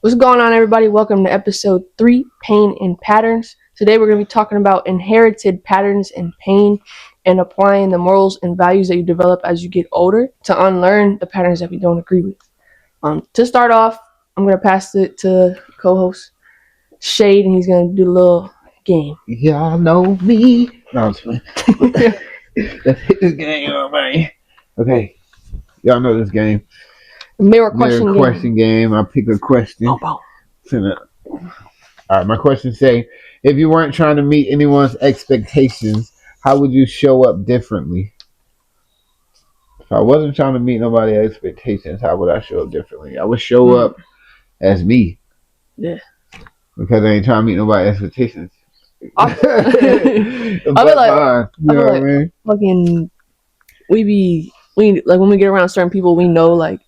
What's going on, everybody? Welcome to episode 3, Pain and Patterns. Today we're going to be talking about inherited patterns and pain and applying the morals and values that you develop as you get older to unlearn the patterns that we don't agree with. To start off, I'm going to pass it to co-host Shade, and he's going to do a little game. Y'all know me. No, I'm just playing. Let's hit this game, man. Okay, y'all know this game. Mirror question game. I pick a question. Oh. All right, my question say, if you weren't trying to meet anyone's expectations, how would you show up differently? If I wasn't trying to meet nobody's expectations, how would I show up differently? I would show up as me. Yeah. Because I ain't trying to meet nobody's expectations. I feel like fucking we like when we get around certain people, we know like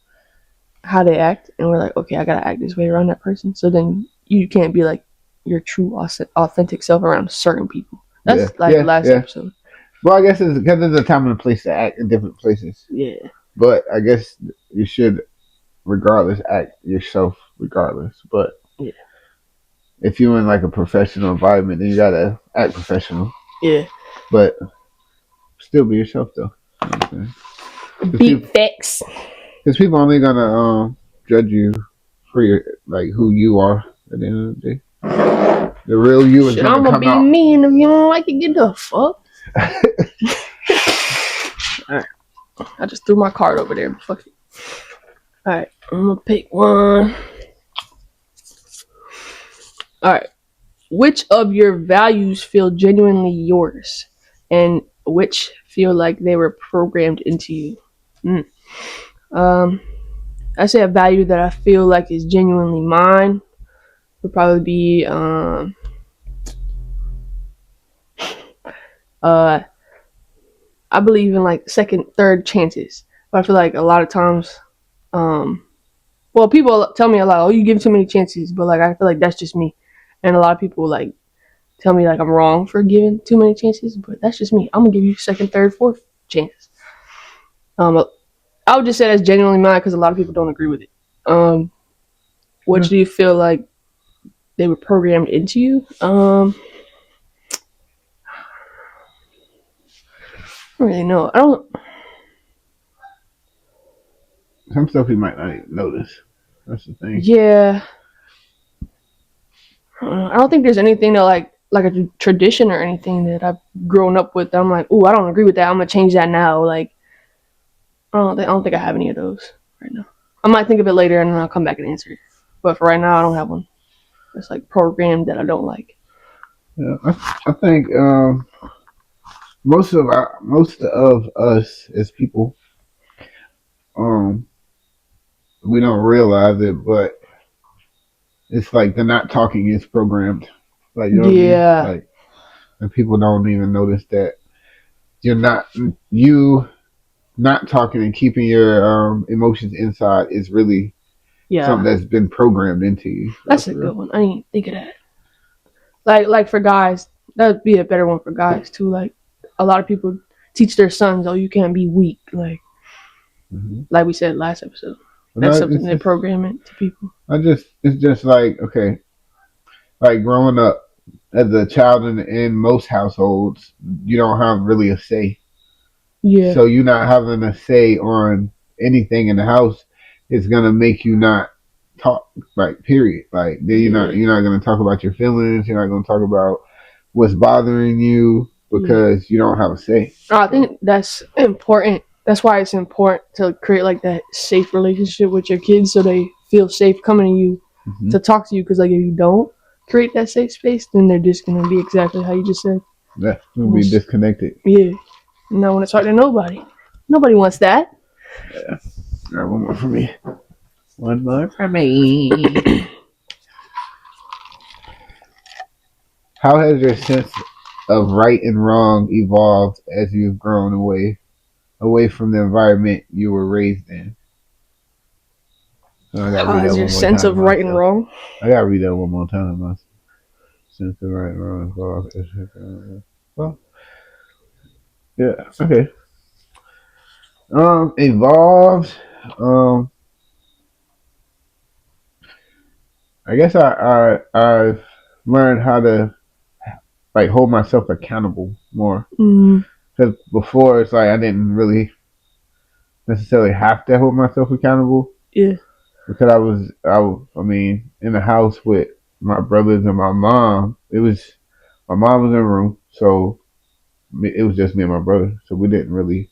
how they act, and we're like, okay, I gotta act this way around that person. So then you can't be like your true authentic self around certain people. That's last episode. Well, I guess it's because there's a time and a place to act in different places. Yeah. But I guess you should, regardless, act yourself regardless. But yeah, if you're in like a professional environment, then you gotta act professional. Yeah. But still be yourself though. You know Beat facts. Because people only gonna judge you for your like who you are at the end of the day. The real you is gonna come out. I'm gonna be mean if you don't like it. Get the fuck. Alright. I just threw my card over there. Fuck it. Alright, I'm gonna pick one. Alright. Which of your values feel genuinely yours, and which feel like they were programmed into you? I say a value that I feel like is genuinely mine would probably be I believe in like second, third chances. But I feel like a lot of times people tell me a lot, oh, you give too many chances, but like I feel like that's just me. And a lot of people like tell me like I'm wrong for giving too many chances, but that's just me. I'm gonna give you second, third, fourth chances. I would just say that's genuinely mine because a lot of people don't agree with it. What do you feel like they were programmed into you? I don't really know. Some stuff you might not even notice. That's the thing. Yeah. I don't think there's anything that like a tradition or anything that I've grown up with. I'm like, ooh, I don't agree with that. I'm gonna change that now. Like, I don't think I have any of those right now. I might think of it later and then I'll come back and answer it. But for right now, I don't have one. It's like programmed that I don't like. Yeah, I think most of us as people, we don't realize it, but it's like the not talking is programmed. Like, you know what I mean? Like, and people don't even notice that you not talking and keeping your emotions inside is really something that's been programmed into you. That's a good one. I didn't think of that. Like for guys, that'd be a better one for guys too. Like a lot of people teach their sons, oh, you can't be weak. Like we said last episode. That's something they program it to people. It's just like, okay, like growing up as a child in most households, you don't have really a say. Yeah. So you not having a say on anything in the house is gonna make you not talk. Like, period. Like, then you're not gonna talk about your feelings. You're not gonna talk about what's bothering you because you don't have a say. I think that's important. That's why it's important to create like that safe relationship with your kids, so they feel safe coming to you to talk to you. Because like if you don't create that safe space, then they're just gonna be exactly how you just said. Yeah, they'll be disconnected. Yeah. No one to talk to nobody. Nobody wants that. Yeah. All right, one more for me. One more for me. How has your sense of right and wrong evolved as you've grown away from the environment you were raised in? So how has your sense of right and wrong? I gotta read that one more time. My sense of right and wrong evolved. Well, yeah, okay. Evolved. I guess I've learned how to like hold myself accountable more. Mm, Because before it's like I didn't really necessarily have to hold myself accountable yeah, because I mean in the house with my brothers and my mom. My mom was in the room, so it was just me and my brother. So we didn't really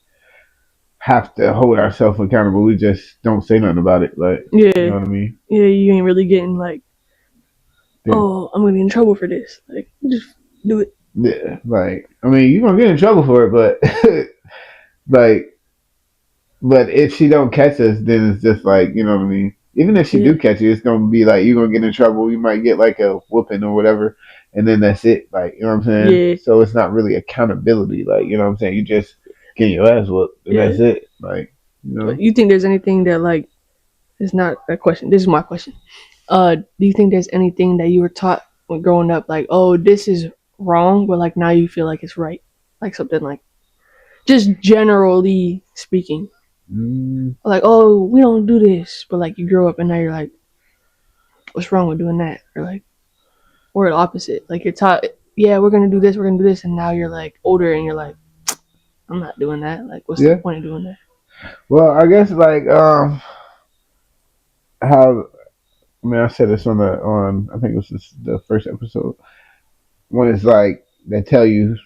have to hold ourselves accountable. We just don't say nothing about it. Like, you yeah, know what I mean? yeah. You ain't really getting like, Then, oh, I'm gonna get in trouble for this. Like, just do it. yeah, like I mean, you're gonna get in trouble for it, but like, but if she don't catch us, then it's just like you know what I mean. Even if she Yeah, do catch you, it's gonna be like you're gonna get in trouble. You might get like a whooping or whatever, and then that's it. Like you know what I'm saying. yeah, So it's not really accountability. Like you know what I'm saying. You just get your ass whooped, and yeah. that's it. Like you But know. you think there's anything that like it's not a question. This is my question. Do you think there's anything that you were taught when growing up, like, oh, this is wrong, but like now you feel like it's right, like something like just generally speaking, Mm, like, oh, we don't do this, but like you grow up and now you're like, what's wrong with doing that, or like, or the opposite, like you're taught, yeah, we're gonna do this, we're gonna do this, and now you're like older and you're like, I'm not doing that. Like, what's the yeah. point of doing that? Well, I guess like how I mean I said this on I think it was the first episode when it's like they tell you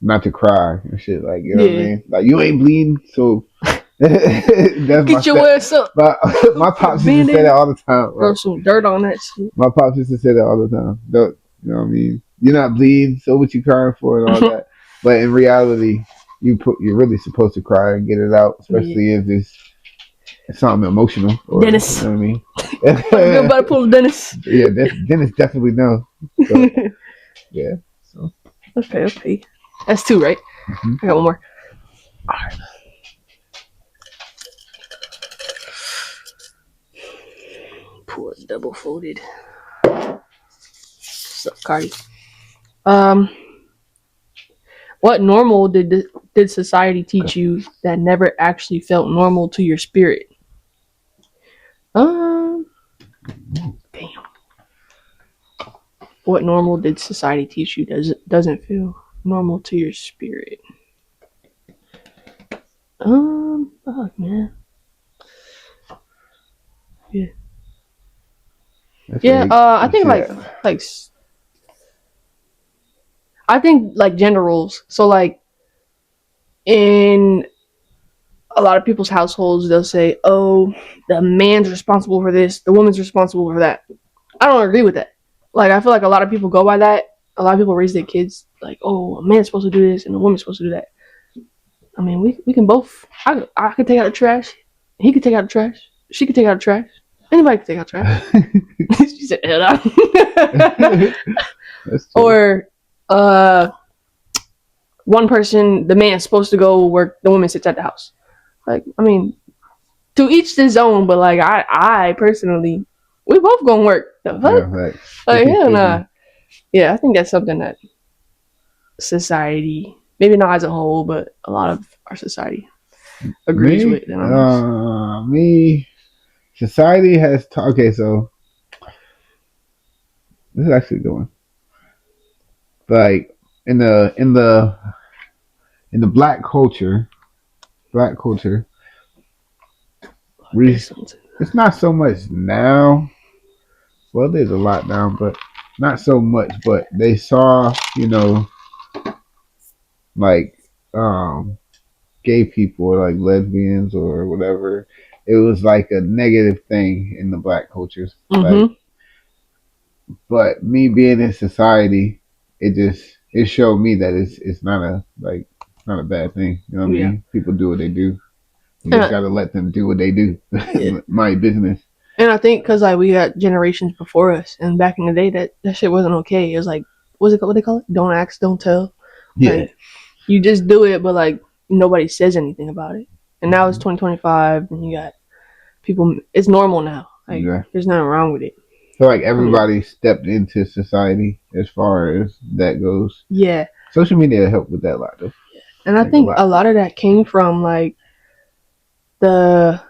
not to cry and shit like you know what I Yeah, mean like you ain't bleeding so that's my get your step ass up, my my put a pops used to say band-aid, that all the time throw right some dirt on that shit. my pops used to say that all the time don't you know what I mean you're not bleeding so what you crying for and all that but in reality you're really supposed to cry and get it out Yeah, especially if it's something emotional or you Dennis, know what I mean gotta feel better, pull Dennis. yeah Dennis definitely know so yeah so Okay, okay. That's two, right? mhm. I got one more. Poor double folded. What's up, Cardi? Um, what normal did society teach you that never actually felt normal to your spirit? Um, damn. What normal did society teach you doesn't feel normal to your spirit? Fuck, man. Yeah, That's yeah. vague. I think Shit. like I think like gender roles. So like in a lot of people's households, they'll say, "Oh, the man's responsible for this, the woman's responsible for that." I don't agree with that. Like, I feel like a lot of people go by that. A lot of people raise their kids like, "Oh, a man's supposed to do this and a woman's supposed to do that." I mean, we can both. I could take out the trash. He could take out the trash. She could take out the trash. Anybody could take out trash. She said, "Hell no." That's true. Or, one person, the man's supposed to go work, the woman sits at the house. Like, I mean, to each his own, but like I personally, we both gonna work. The fuck? Yeah, like Like 50 hell 50. nah. Yeah, I think that's something that society, maybe not as a whole, but a lot of our society agrees with. Me? And I'm just, Me. Society has. Okay, so this is actually going. Like, in the black culture, we, there's something. it's not so much now. Well, there's a lot now, but not so much. But they saw, like, gay people or like lesbians or whatever, it was like a negative thing in the black cultures. Like, Mm-hmm. but me being in society, it showed me that it's not not a bad thing. You know what I Yeah. mean? People do what they do. You just And gotta let them do what they do. yeah. My business. And I think because like we got generations before us, and back in the day that shit wasn't okay. It was like, what's it called? What they call it? Don't ask, don't tell. Yeah. Like you just do it, but like nobody says anything about it. And now it's Mhm. 2025, and you got people. It's normal now. Like Yeah. there's nothing wrong with it. I feel like I mean, everybody stepped into society as far as that goes. yeah. Social media helped with that a lot though. And I Like a think lot. a lot of that came from like the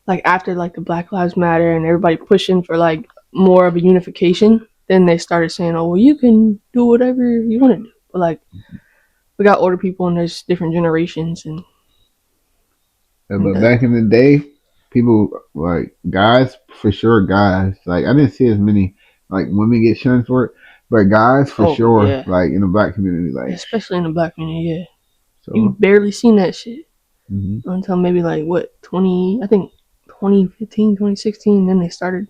like after like the Black Lives Matter and everybody pushing for like more of a unification. Then they started saying, "Oh, well, you can do whatever you want to do." But like, we got older people, and there's different generations, and But back in the day, people like guys for sure. Guys like I didn't see as many like women get shunned for it, but guys for oh sure. yeah, Like in the black community, like especially in the black community, yeah, you so. barely seen that shit Mm-hmm, until maybe like what 20, I think 2015, 2016. Then I started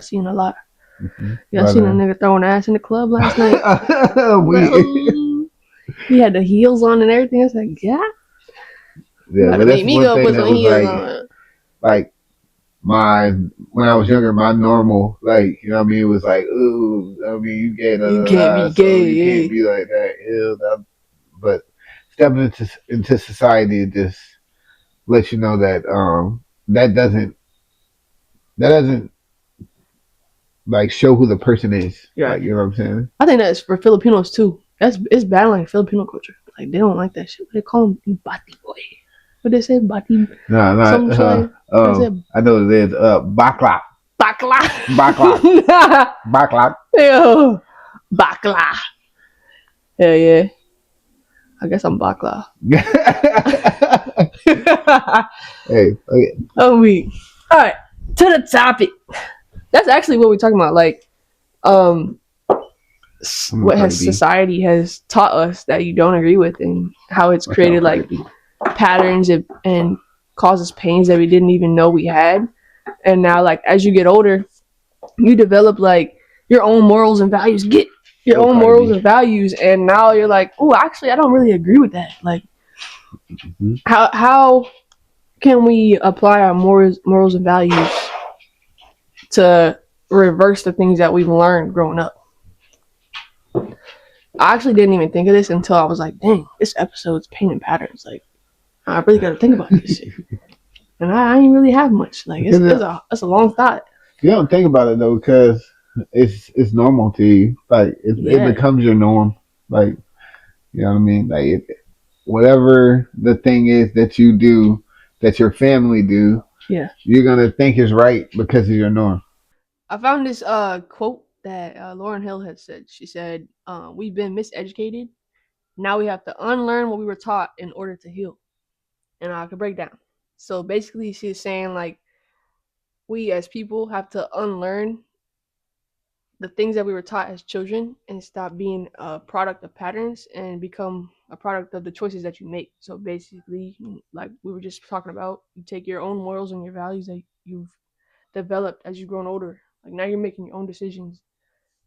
seeing a lot. mm-hmm. Yeah, I seen a nigga throwing ass in the club last night. I was like, we oh, he had the heels on and everything. I was like, yeah, you yeah, about to but make that's me one go thing put that some was heels on. like my when I was younger, my normal like you know what I mean it was like ooh I mean you gay da, You da, can't be da, so you gay. can't Eh? be like that. Ew, that but stepping into society just lets you know that that doesn't like show who the person is. Yeah, Like you know what I'm saying? I think that's for Filipinos too. It's bad like Filipino culture. Like they don't like that shit. They call him bati boy. What they say, bati, No, not some shit like. What they say, I know it is bakla. bakla. Bakla. Bakla. Yo, bakla. Hell yeah. I guess I'm bakla. Hey, okay. Oh weak. All right, to the topic. That's actually what we're talking about. Like, um, I'm a what Cardi has B. society has taught us that you don't agree with, and how it's Watch out, created Cardi like B. patterns and causes pains that we didn't even know we had. And now, like as you get older, you develop like your own morals and values. Get your Go own Cardi morals B. and values, and now you're like, oh, actually, I don't really agree with that. Like, Mm-hmm. how can we apply our morals and values to reverse the things that we've learned growing up? I actually didn't even think of this until I was like, dang, this episode's painting patterns. Like, I really got to think about this shit. And I ain't really have much. Like, Because it's a long thought. you don't think about it though, because it's normal to you. Like it Yeah, becomes your norm. Like you know what I mean. Like whatever the thing is that you do, that your family do, yeah. you're gonna think is right because of your norm. I found this quote that Lauren Hill had said. She said, "We've been miseducated. Now we have to unlearn what we were taught in order to heal." And I could break down. So basically, she's saying like we as people have to unlearn the things that we were taught as children and stop being a product of patterns and become a product of the choices that you make. So basically, like we were just talking about, you take your own morals and your values that you've developed as you've grown older. Like now you're making your own decisions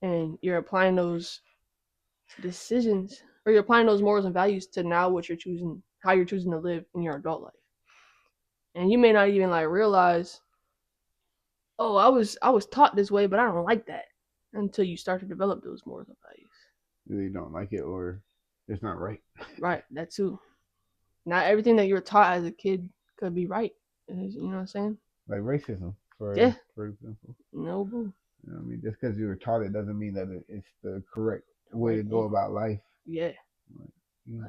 and you're applying those decisions or you're applying those morals and values to now what you're choosing, how you're choosing to live in your adult life. And you may not even like realize, oh, I was taught this way, but I don't like that until you start to develop those morals and values. You don't like it or it's not right. Right, that too. Not everything that you were taught as a kid could be right. You know what I'm saying? Like racism, Yeah. for example. No boo. You know what I mean? Just because you were taught it doesn't mean that it's the correct The way right to go thing. about life. Yeah. Like, you know,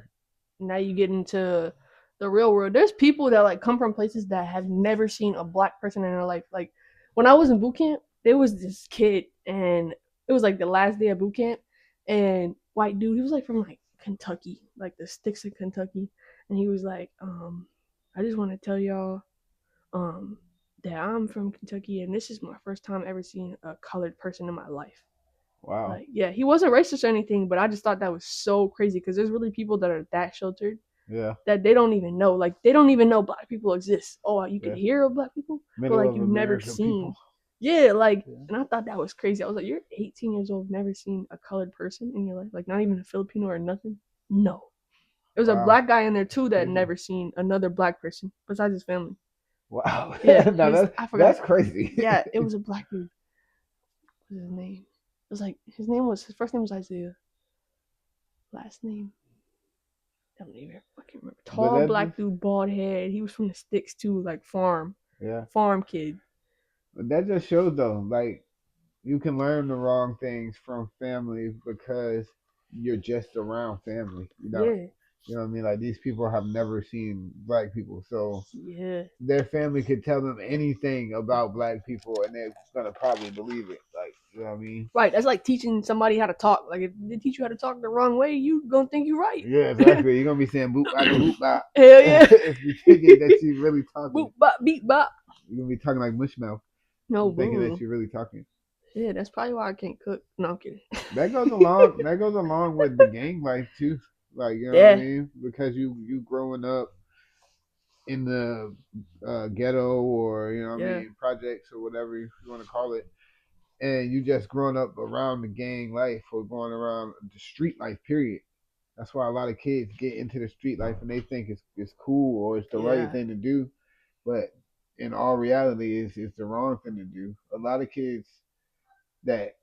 Now you get into the real world. There's people that like come from places that have never seen a black person in their life. Like when I was in boot camp, there was this kid, and it was like the last day of boot camp, and white dude. He was like from like Kentucky, like the sticks of Kentucky, and he was like, I just want to tell y'all, um, that I'm from Kentucky, and this is my first time ever seeing a colored person in my life. wow. Like, yeah, he wasn't racist or anything, but I just thought that was so crazy because there's really people that are that sheltered Yeah. that they don't even know. Like, they don't even know black people exist. Oh, you can Yeah. hear of black people, but Middle like of you've never America seen. people. Yeah, like, Yeah. and I thought that was crazy. I was like, you're 18 years old, never seen a colored person in your life, like not even a Filipino or nothing. No, there was a Wow. black guy in there too that Crazy. never seen another black person besides his family. Wow. Yeah, Now I forgot. that's crazy. Yeah, it was a black dude. What was his name? It was like his first name was Isaiah. Last name, I don't even fucking remember. But Tall that just black dude, bald head. He was from the sticks too, like yeah. farm kid. That just shows though, like you can learn the wrong things from family because you're just around family. You know, Yeah, You know what I mean? Like these people have never seen black people, so Yeah. their family could tell them anything about black people, and they're gonna probably believe it. Like, you know what I mean? Right. That's like teaching somebody how to talk. Like if they teach you how to talk the wrong way, you gonna think you're right. Yeah, exactly. You're gonna be saying boop baka boop bop Hell yeah. if you thinking that she's really talking. Boop bop beep bop. You're gonna be talking like mush mouth. No, You thinking that boo. she's really talking. Yeah, that's probably why I can't cook. No, I'm kidding. That goes along. That goes along with the gang life too. Like, you know what I Yeah. mean? Because you growing up in the ghetto, or you know what I Yeah. mean, projects or whatever you want to call it, and you just growing up around the gang life or going around the street life. Period. That's why a lot of kids get into the street life and they think it's cool or it's the right Yeah. thing to do, but in all reality, it's the wrong thing to do. A lot of kids that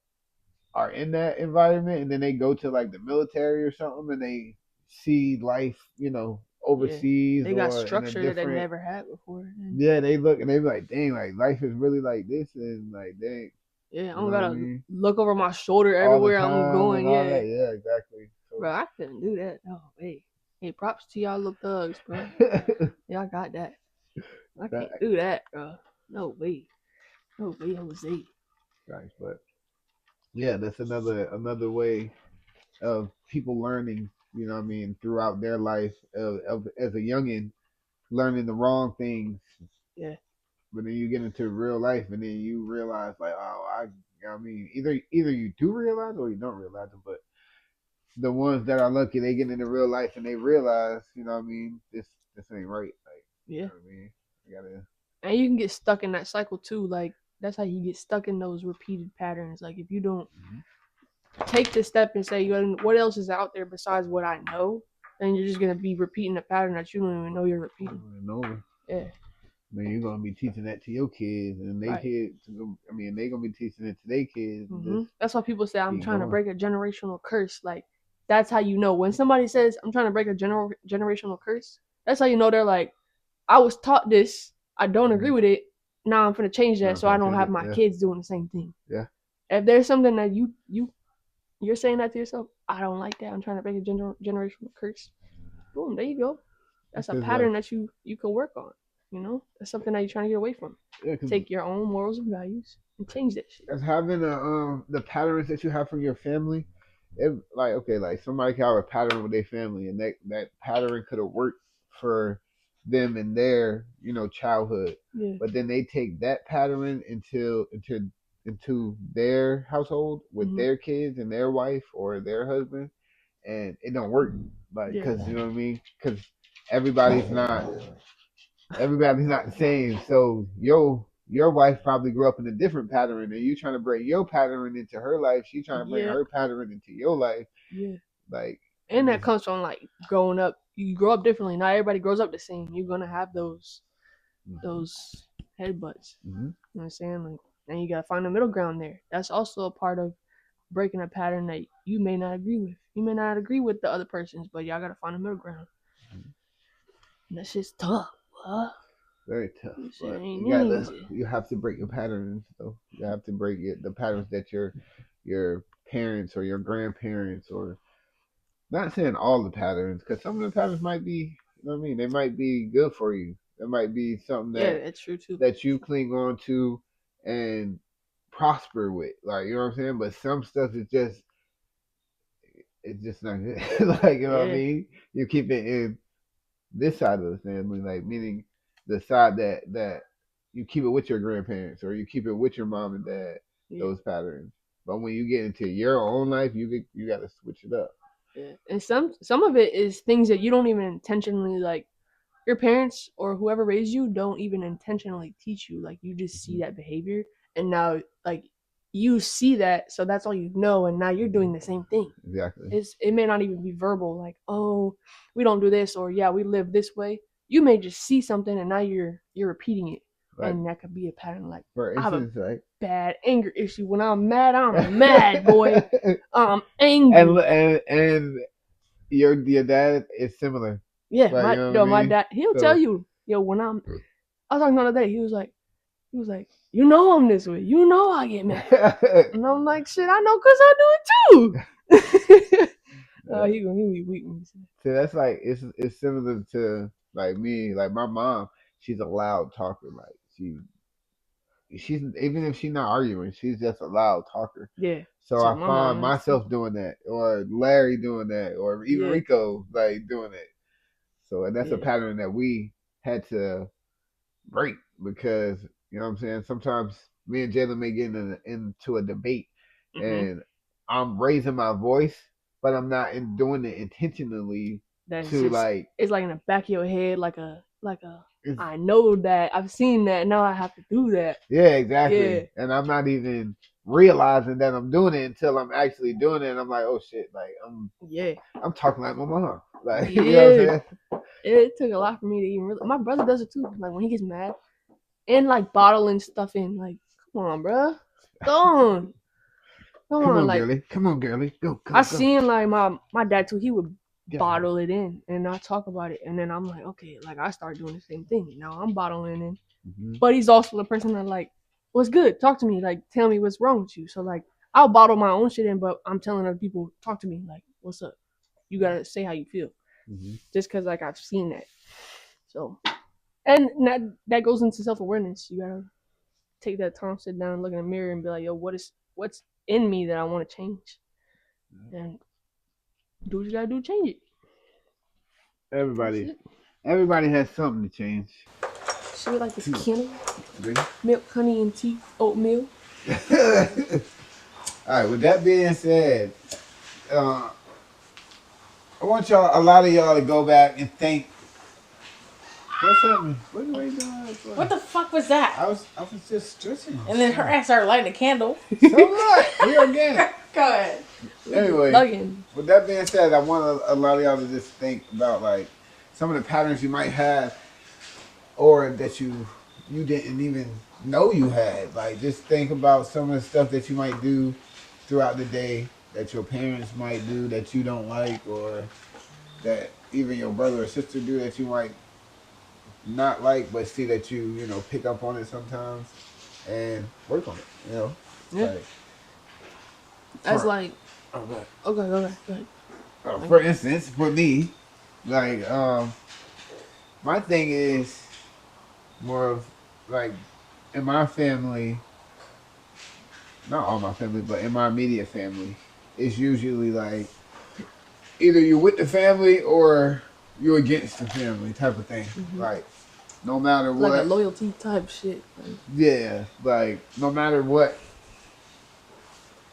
are in that environment and then they go to like the military or something and they see life, Yeah. overseas They got or in a structure that they different. never had before. Yeah, they look and they be like, dang, like life is really like this, and like, dang, Yeah, I you don't know what I gotta mean? look over my shoulder All the everywhere I'm time going. and all Yeah. that. Yeah, exactly. So, Bro, I couldn't do that. No, hey. Hey, props to y'all little thugs, bro. Y'all got that. I can't do that, bro. No way. No way, Jose. Guys, but yeah, that's another way of people learning. You know what I mean? Throughout their life, as a youngin, learning the wrong things. Yeah. But then you get into real life, and then you realize, like, oh, you know what I mean, either you do realize or you don't realize it. But the ones that are lucky, they get into real life and they realize, you know what I mean, this ain't right. Like, Yeah. you know what I mean, I gotta. And you can get stuck in that cycle too. Like that's how you get stuck in those repeated patterns. Like if you don't take the step and say, what else is out there besides what I know, then you're just gonna be repeating a pattern that you don't even know you're repeating. Over. Yeah. Man, you're gonna be teaching that to your kids, and they Right. kids. I mean, they gonna be teaching it to their kids. That's why people say I'm keep trying to going. break a generational curse. Like that's how you know when somebody says I'm trying to break a generational curse. That's how you know they're like, I was taught this. I don't agree with it. Now I'm gonna change that so I don't have my kids doing the same thing. Yeah. If there's something that you're saying that to yourself, I don't like that. I'm trying to break a generational curse. Boom, there you go. That's a pattern that you can work on. You know, that's something that you're trying to get away from. Yeah, take your own morals and values and change that shit. As having the patterns that you have from your family, like okay, like somebody can have a pattern with their family, and that pattern could have worked for them in their childhood. Yeah. But then they take that pattern into their household with their kids and their wife or their husband, and it don't work. Like, because you know what I mean? Because everybody's not the same. So your wife probably grew up in a different pattern, and you trying to bring your pattern into her life. She trying to bring her pattern into your life. Yeah. Like, and that comes from like growing up. You grow up differently. Not everybody grows up the same. You're gonna have those headbutts. You know what I'm saying? Like, and you gotta find a middle ground there. That's also a part of breaking a pattern that you may not agree with. You may not agree with the other person's, but y'all gotta find a middle ground. And that shit's tough, huh? Very tough. But you have to break your patterns, though. You have to break the patterns that your parents or your grandparents, or not saying all the patterns, because some of the patterns might be, you know what I mean, they might be good for you. It might be something that's true too. That you cling on to and prosper with, like, you know what I'm saying. But some stuff is just, it's just not good. Like, you know what I mean. You keep it in this side of the family, like meaning the side that you keep it with your grandparents or you keep it with your mom and dad. Those patterns. But when you get into your own life, you got to switch it up. Yeah, and some of it is things that you don't even intentionally like. Your parents or whoever raised you don't even intentionally teach you. Like you just see that behavior, and now like you see that, so that's all you know, and now you're doing the same thing. Exactly. It may not even be verbal, like, oh, we don't do this, or yeah, we live this way. You may just see something, and now you're repeating it, and that could be a pattern. Like, for instance, I have a bad anger issue. When I'm mad, I'm mad, boy. I'm angry. And your dad is similar. Yeah, my dad, he'll tell you, when I was talking the other day, he was like, you know I'm this way. You know I get mad. And I'm like, shit, I know because I do it too. He be weak when he said So that's like it's similar to like me, like my mom. She's a loud talker. Like she's even if she's not arguing, she's just a loud talker. yeah. So So I my find mom is too. myself doing that, or Larry doing that, or even Yeah, Rico like doing it. So and that's a yeah. pattern that we had to break because you know what I'm saying. Sometimes me and Jalen may get into a debate, Mhm. and I'm raising my voice, but I'm not doing it intentionally That's to just like. it's like in the back of your head, like a. It's, I know that I've seen that. Now I have to do that. yeah, Yeah, exactly. And I'm not even realizing that I'm doing it until I'm actually doing it. And I'm like, oh shit, like yeah, I'm talking like my mom, like you know what I'm yeah. saying? It took a lot for me to even. My brother does it too. Like when he gets mad and like bottling stuff in. Like, come on, bro. Go on. Come Come on. on, Like girly, come on, girly, go, I go, go. seen like my dad too. He would Yeah. bottle it in and not talk about it. And then I'm like, okay, like I start doing the same thing. Now I'm bottling in. Mm-hmm. But he's also the person that like, what's good? Talk to me. Like, tell me what's wrong with you. So like, I'll bottle my own shit in, but I'm telling other people, talk to me. Like, what's up? You gotta say how you feel. Mm-hmm. Just because like I've seen that. So and that goes into self awareness. You gotta take that time, sit down, look in the mirror, and be like, yo, what's in me that I want to change, and do what you gotta do, to change it. That's Everybody, it. everybody has something to change. Should we like this Too. Kindle, Really? milk, honey, and tea, oatmeal? All right. With that being said, uh, I want a lot of y'all to go back and think. What's happening? What are you doing that for? What the fuck was that? I was just stretching. And then her ass started lighting a candle. So what? We organic. Go ahead. Anyway, Plugging. with that being said, I want a lot of y'all to just think about like some of the patterns you might have, or that you didn't even know you had. Like just think about some of the stuff that you might do throughout the day that your parents might do that you don't like, or that even your brother or sister do that you might not like, but see that you know pick up on it sometimes and work on it. You know, Yeah, like that's for like okay. okay, go ahead. For instance, for me, like my thing is more of like in my family, not all my family, but in my immediate family, it's usually like either you're with the family or you're against the family type of thing. Mm-hmm. Like no matter Like a what, loyalty type shit. Like, yeah, like no matter what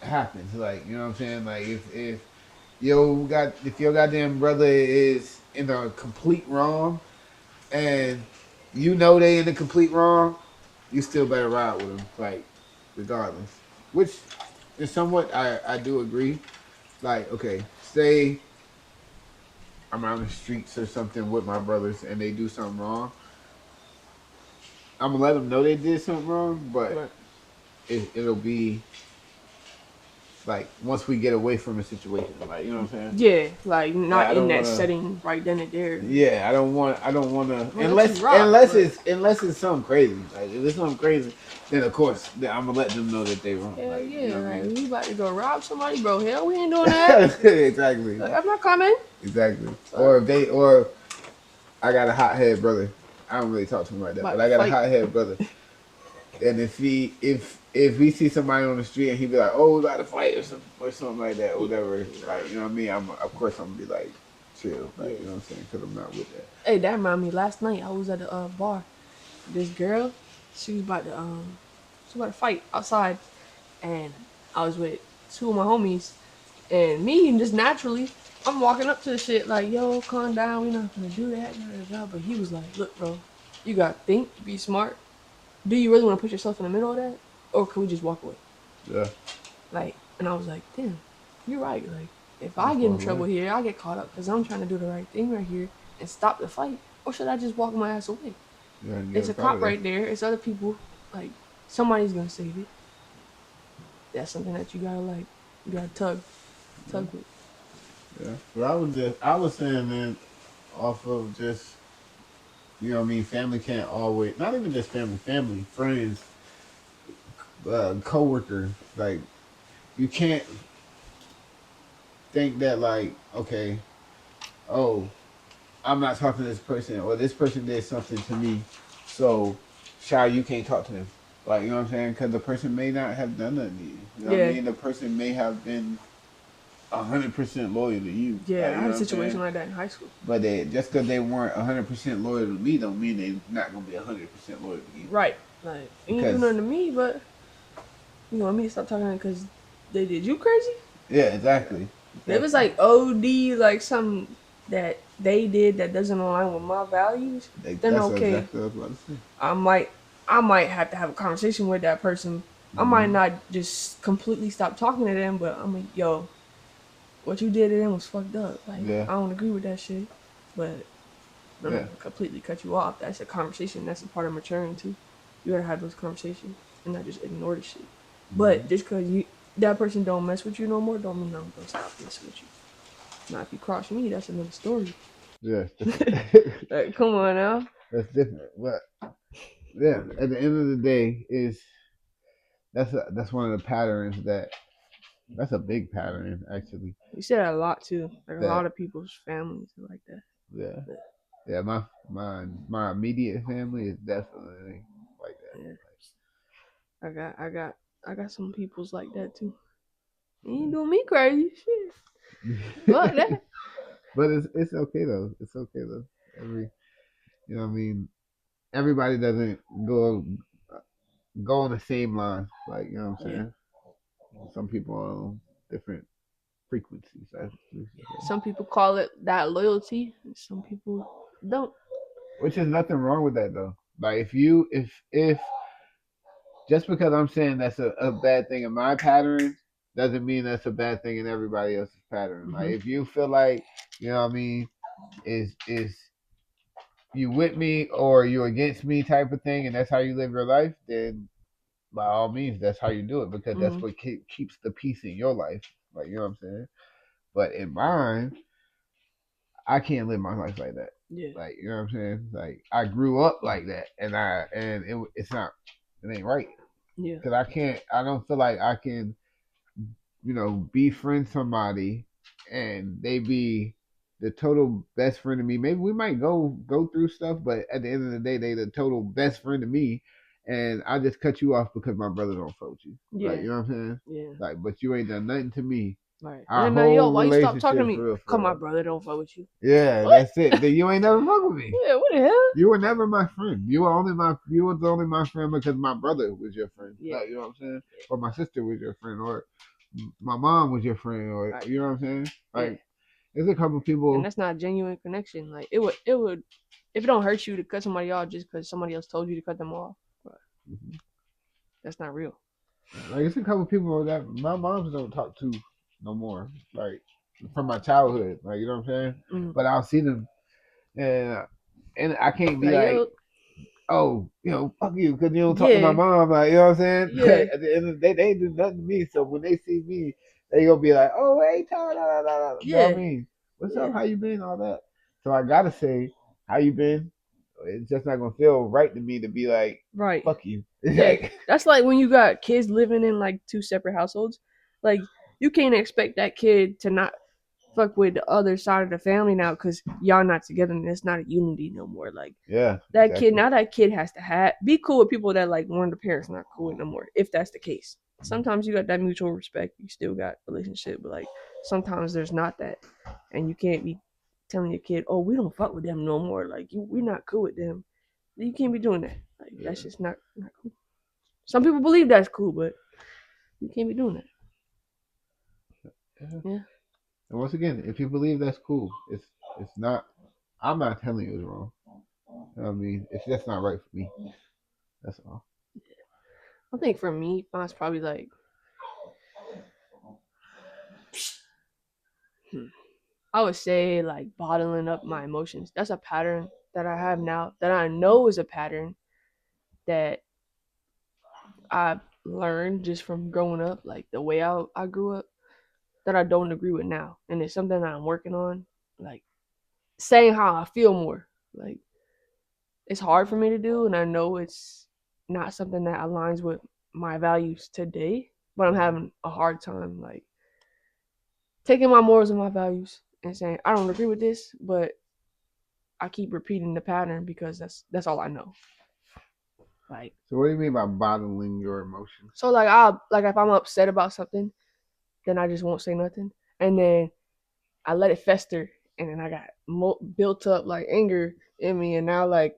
happens, like you know what I'm saying. Like if your goddamn brother is in the complete wrong and you know they in the complete wrong, you still better ride with them, like regardless. Which is somewhat I do agree. Like okay, say I'm out in the streets or something with my brothers and they do something wrong. I'm gonna let them know they did something wrong, but right. it'll be like once we get away from the situation, like you know what I'm saying. Yeah, like Like not I in don't that wanna. setting right then and there. Yeah, I don't want to Well, let you rock, but unless it's something crazy. Like if it's something crazy, then of course then I'm gonna let them know that they wrong. hell Like you yeah, know what I like mean? we about to go rob somebody, bro. Hell, we ain't doing that. Exactly, Like, I'm not coming. exactly. Fuck. Or if they or I got a hothead brother. I don't really talk to him like that, About but to I got a fight. hothead brother. And if we see somebody on the street and he be like, oh, we about to fight or something like that or whatever, like you know what I mean? I'm of course I'm gonna be like chill, Yeah. like you know what I'm saying? Because I'm not with that. Hey, that reminded me. Last night I was at a bar. This girl, she was about to fight outside, and I was with two of my homies, and me, and just naturally, I'm walking up to the shit like, yo, calm down, we not gonna do that, but he was like, look, bro, you gotta think, be smart. Do you really want to put yourself in the middle of that, or can we just walk away? Yeah. Like, and I was like, damn, you're right. Like, if I Just get in walk trouble away. here, I get caught up because I'm trying to do the right thing right here and stop the fight, or should I just walk my ass away? Yeah, and get It's a up out cop of there. right there. It's other people. Like, somebody's gonna save it. That's something that you gotta Yeah. tug with. Yeah. But I was saying that off of just you know what I mean, family can't always not even just family, friends, coworkers, like you can't think that like, okay, oh, I'm not talking to this person, or this person did something to me, so Shy, you can't talk to them. Like, you know what I'm saying? Because the person may not have done that to you. You know what I Yeah. mean? The person may have been 100% loyal to you. Yeah, Like, I you had know a what I'm situation saying? like that in high school. But just because they weren't 100% loyal to me, don't mean they're not gonna be 100% loyal to you. Right. Like, you ain't do Because nothing to me, but you want me to stop talking to them because they did you crazy? yeah, exactly. And if it's Exactly. like OD, like something that they did that doesn't align with my values, then That's okay, exactly what I was about to say. I might I might have to have a conversation with that person. I might Mm-hmm. not just completely stop talking to them, but I'm like, yo, what you did to them was fucked up. Like, Yeah, I don't agree with that shit. But I'm not yeah. gonna completely cut you off. That's a conversation. That's a part of maturing too. You gotta have those conversations and not just ignore the shit. Mm-hmm. But just cause you that person don't mess with you no more, don't mean I'm gonna stop messing with you. Now if you cross me, that's another story. Yeah, Like, come on now. that's different. But yeah, at the end of the day, is that's one of the patterns that's a big pattern actually. You said that a lot too. Like a lot That of people's families are like that. yeah, But, yeah. My immediate family is definitely like yeah. I got some people's like that too. You ain't doing me crazy. Shit. Fuck that. that. But it's okay though. It's okay though. Every you know what I mean. Everybody doesn't go on the same line. Like you know what I'm Yeah. saying. Some people are on different frequencies. Some people call it that loyalty, and some people don't. Which is nothing wrong with that though. Like if just because I'm saying that's a bad thing in my pattern doesn't mean that's a bad thing in everybody else's pattern. Like Mm-hmm. if you feel like you know what I mean is you with me or you against me type of thing, and that's how you live your life, then by all means that's how you do it because that's Mm-hmm. what keeps the peace in your life. Like you know what I'm saying. But in mine, I can't live my life like that. Yeah. Like you know what I'm saying. Like I grew up like that, and it's not it ain't right Yeah. because I can't. I don't feel like I can befriend somebody and they be the total best friend to me. Maybe we might go through stuff, but at the end of the day, they the total best friend to me, and I just cut you off because my brother don't fuck with you. Like Yeah. you know what I'm saying? Yeah. Like, but you ain't done nothing to me. Right. And Our then man, yo, whole why you stop talking to relationship me? for Cause my real. brother don't fuck with you. Yeah, What? that's it. Then you ain't never fuck with me. Yeah. What the hell? You were never my friend. You was only my friend because my brother was your friend. Yeah. Like, you know what I'm saying? Or my sister was your friend, or my mom was your friend, or Right. you know what I'm saying? Yeah. Like, there's a couple And people. that's not a genuine connection. Like it would if it don't hurt you to cut somebody off just because somebody else told you to cut them off. But that's not real. Like, it's a couple people that my moms don't talk to no more. Like, from my childhood. Like, you know what I'm saying? Mm. But I'll see them, and and I can't be Like like, yo, oh, fuck you, because you don't talk to my yeah, mom. Like, you know what I'm saying? yeah, At the end of the day, they ain't do nothing to me. So when they see me, they gonna be like, oh, hey, Tyler, da, da, da, da. You know what yeah, I mean? What's yeah. up? How you been? All that. So I gotta say, how you been? It's just not gonna feel right to me to be like, Right. fuck you. Yeah. That's like when you got kids living in like two separate households. Like you can't expect that kid to not fuck with the other side of the family now because y'all not together and it's not a unity no more. Like Yeah, that kid exactly. now that kid has to be cool with people that like one of the parents not cool with no more, if that's the case. Sometimes you got that mutual respect, you still got relationship, but like sometimes there's not that. And you can't be telling your kid, oh, we don't fuck with them no more. Like we're not cool with them. You can't be doing that. Like Yeah. that's just not cool. Some people believe that's cool, but you can't be doing that. Yeah. Yeah. And once again, if you believe that's cool, it's not. I'm not telling you it's wrong. You know what I mean, it's just not right for me. That's all. I think for me, mine's probably like I would say like bottling up my emotions. That's a pattern that I have now that I know is a pattern that I've learned just from growing up, like the way I grew up, that I don't agree with now. And it's something that I'm working on, like saying how I feel more. Like it's hard for me to do, and I know it's not something that aligns with my values today, but I'm having a hard time like taking my morals and my values and saying I don't agree with this, but I keep repeating the pattern because that's all I know. Like, So what do you mean by bottling your emotions? so like if I'm upset about something, then I just won't say nothing, and then I let it fester, and then I got built up like anger in me, and now like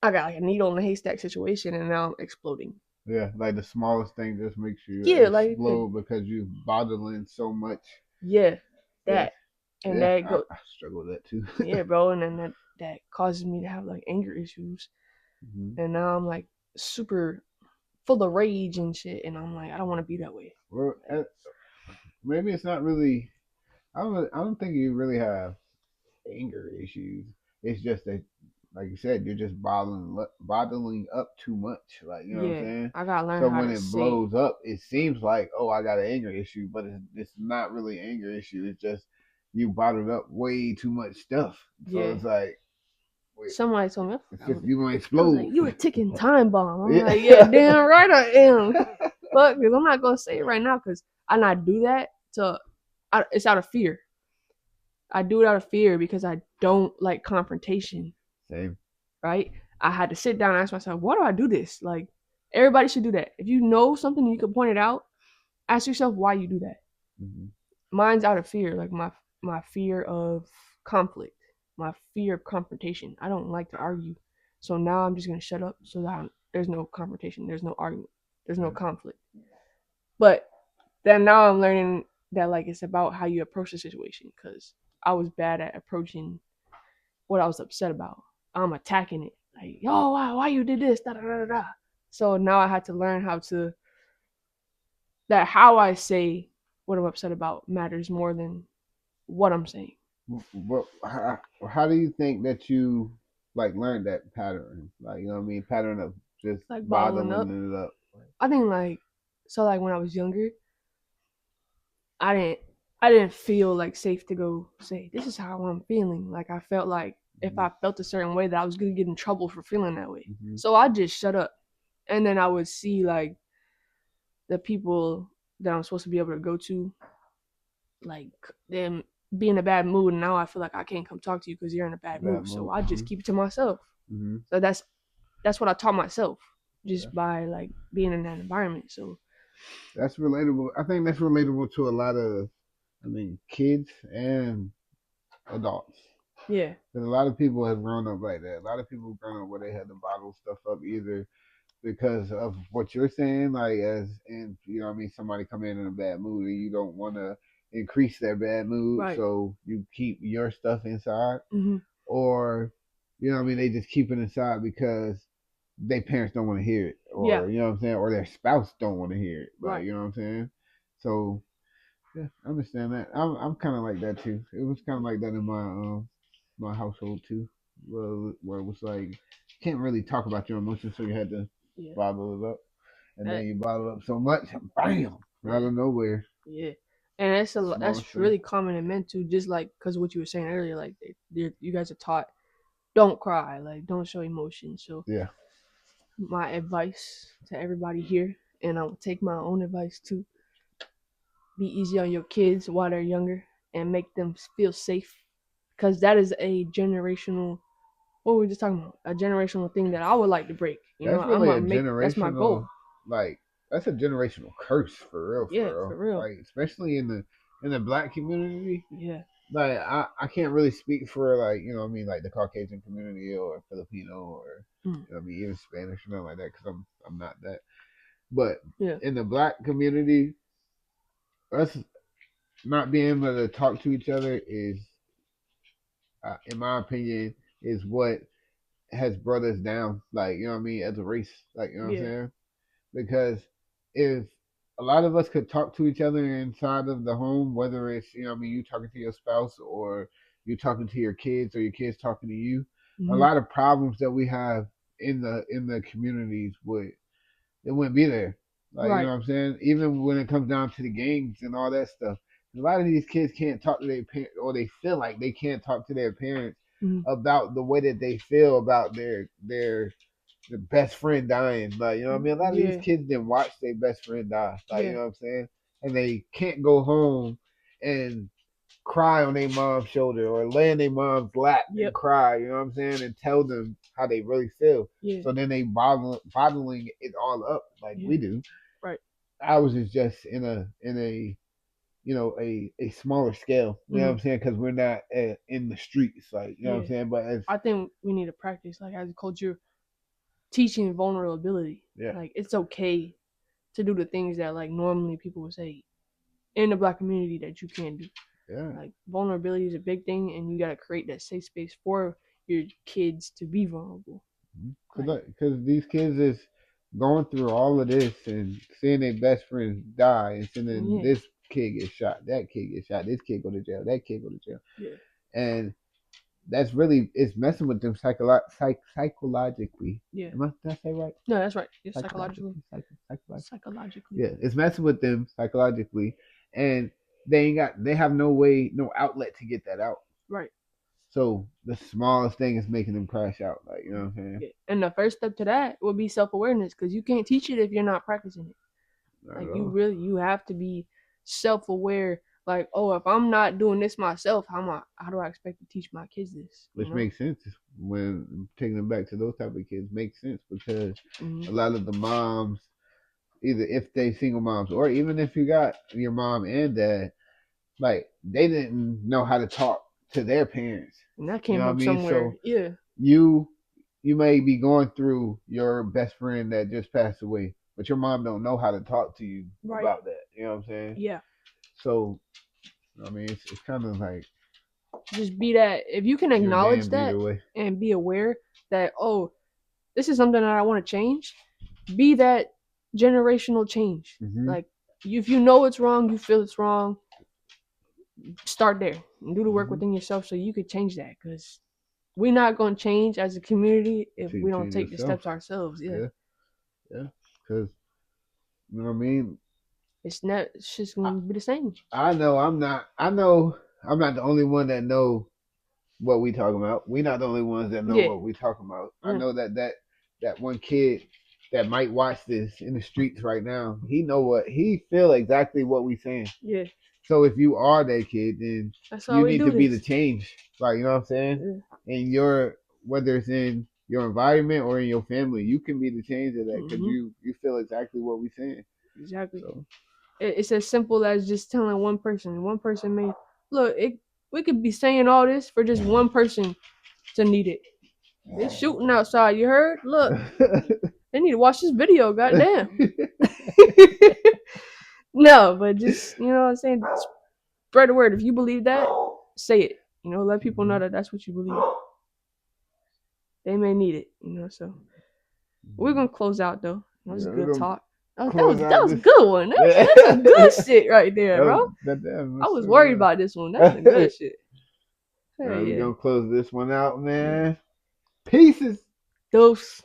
I got like a needle in a haystack situation, and now I'm exploding. Yeah, like the smallest thing just makes you Yeah, like explode because you bottling so much. yeah, Yeah, that and yeah, that I, go I struggle with that too. yeah, bro, and then that causes me to have like anger issues, Mm-hmm. and now I'm like super full of rage and shit, and I'm like I don't want to be that way. Well, Like, maybe it's not really. I don't think you really have anger issues. It's just that, like you said, you're just bottling up too much. Like you know what I'm yeah, saying. I gotta learn So how when to it say blows up, it seems like, oh, I got an anger issue, but it's not really an anger issue. It's just you bottled up way too much stuff. So yeah. it's like, wait, Somebody told me it's just you gonna I was like, explode. you a ticking time bomb. I'm like, yeah, Yeah. damn right I am. But because I'm not gonna say it right now because I not do that it's out of fear. I do it out of fear because I don't like confrontation. Same. Right? I had to sit down and ask myself, why do I do this? Like everybody should do that. If you know something and you can point it out, ask yourself why you do that. Mm-hmm. Mine's out of fear, like my fear of conflict, my fear of confrontation. I don't like to argue, so now I'm just gonna shut up so that there's no confrontation, there's no argument, there's no conflict. But then now I'm learning that like it's about how you approach the situation because I was bad at approaching what I was upset about. I'm attacking it like, yo, why you did this? Da da da da. So now I had to learn how I say what I'm upset about matters more than what I'm saying. But how do you think that you like learned that pattern? Like you know what I mean, pattern of just Like bottling up. bottling it up. I think like so like when I was younger, I didn't I didn't feel like safe to go say this is how I'm feeling. Like I felt like if Mm-hmm. I felt a certain way that I was gonna get in trouble for feeling that way. Mm-hmm. So I just shut up. And then I would see like the people that I'm supposed to be able to go to, like them be in a bad mood, and now I feel like I can't come talk to you because you're in a bad Bad mood. So mode. I just keep it to myself. Mm-hmm. So that's what I taught myself Yeah. just by like being in that environment. So That's relatable. I think that's relatable to a lot of, I mean, kids and adults. yeah, Because a lot of people have grown up like that. A lot of people have grown up where they had to bottle stuff up either because of what you're saying, like as in, you know what I mean, somebody come in a bad mood and you don't want to increase their bad mood, right. so you keep your stuff inside. Hmm. Or, you know what I mean, they just keep it inside because their parents don't want to hear it, Yeah, or you know what I'm saying, or their spouse don't want to hear it, like right. you know what I'm saying. So yeah, I understand that. I'm kind of like that too. It was kind of like that in my household too, where it was like you can't really talk about your emotions, so you had to Yeah, bottle it up, and then that you bottle up so much, bam, out yeah, of nowhere, yeah. And smallest that's thing. really common in men too. Just like because what you were saying earlier, like you guys are taught don't cry, like don't show emotion. So Yeah, my advice to everybody here, and I will take my own advice too: be easy on your kids while they're younger and make them feel safe, because that is a generational. What were we just talking about? A generational thing that I would like to break. You know, that's I'm really a gonna make that's my goal. generational, like that's a generational curse Yeah, for for real. real. Like especially in the black community. Yeah, Like I can't really speak for like you know what I mean like the Caucasian community or Filipino or mm. you know what I mean even Spanish or nothing like that because I'm not that. But Yeah, in the black community, us not being able to talk to each other is, in my opinion, is what has brought us down. Like you know what I mean as a race. Like you know what I'm yeah, saying because if a lot of us could talk to each other inside of the home, whether it's you know I mean you talking to your spouse or you talking to your kids or your kids talking to you, a hmm, lot of problems that we have in the communities would it wouldn't be there. Like you know right, what I'm saying? Even when it comes down to the gangs and all that stuff, a lot of these kids can't talk to their parents, or they feel like they can't talk to their parents hmm, about the way that they feel about their best friend dying. Like, you know what I mean? A lot of these yeah, kids didn't watch their best friend die. Like, you yeah, know what I'm saying? And they can't go home and cry on their mom's shoulder or lay in their mom's lap Yep. and cry, you know what I'm saying, and tell them how they really feel. Yeah. So then they bottling it all up like we do. Right. Ours is just in a a smaller scale. You know what I'm saying? Because we're not in the streets, like you know what I'm saying. But I think we need to practice, like as a culture, teaching vulnerability. Yeah. Like it's okay to do the things that like normally people would say in the Black community that you can't do. Yeah. Like vulnerability is a big thing, and you gotta create that safe space for your kids to be vulnerable. Because these kids is going through all of this and seeing their best friends die and seeing this kid get shot, that kid get shot, this kid go to jail, that kid go to jail. Yeah. And that's really, it's messing with them psychologically. Yeah. Did I say right? No, that's right. It's psychologically. Psychologically. Yeah, it's messing with them psychologically, and they have no way, no outlet to get that out. Right. So the smallest thing is making them crash out. Like, you know what I'm saying? Yeah. And the first step to that would be self-awareness, because you can't teach it if you're not practicing it. Like you have to be self-aware. Like, oh, if I'm not doing this myself, how do I expect to teach my kids this? Which makes sense when taking them back to those type of kids makes sense because a lot of the moms, either if they single moms or even if you got your mom and dad, like they didn't know how to talk to their parents. And that came from somewhere. So yeah. You may be going through your best friend that just passed away, but your mom don't know how to talk to you about that. You know what I'm saying? Yeah. So, I mean, it's kind of like just be that. If you can acknowledge that and be aware that, oh, this is something that I want to change, be that generational change. Like, if you know it's wrong, you feel it's wrong, start there and do the work within yourself so you could change that, because we're not going to change as a community if we don't take the steps ourselves. Yeah. Because, you know what I mean? It's just going to be the same. I know I'm not the only one that know what we talking about. We're not the only ones that know what we talking about. I know that one kid that might watch this in the streets right now, he feel exactly what we saying. Yeah. So if you are that kid, then you need to be the change. Like, you know what I'm saying? Yeah. And whether it's in your environment or in your family, you can be the change of that because you feel exactly what we saying. Exactly. So. It's as simple as just telling one person. One person may look. We could be saying all this for just one person to need it. It's shooting outside. You heard? Look, they need to watch this video. Goddamn. No, but just, you know what I'm saying? Spread the word. If you believe that, say it. You know, let people know that that's what you believe. They may need it. You know, so we're gonna close out though. That was a good talk. That was a good one. That's some good shit right there, bro. I was worried about this one. That's some good shit. We're gonna close this one out, man. Pieces. Dose.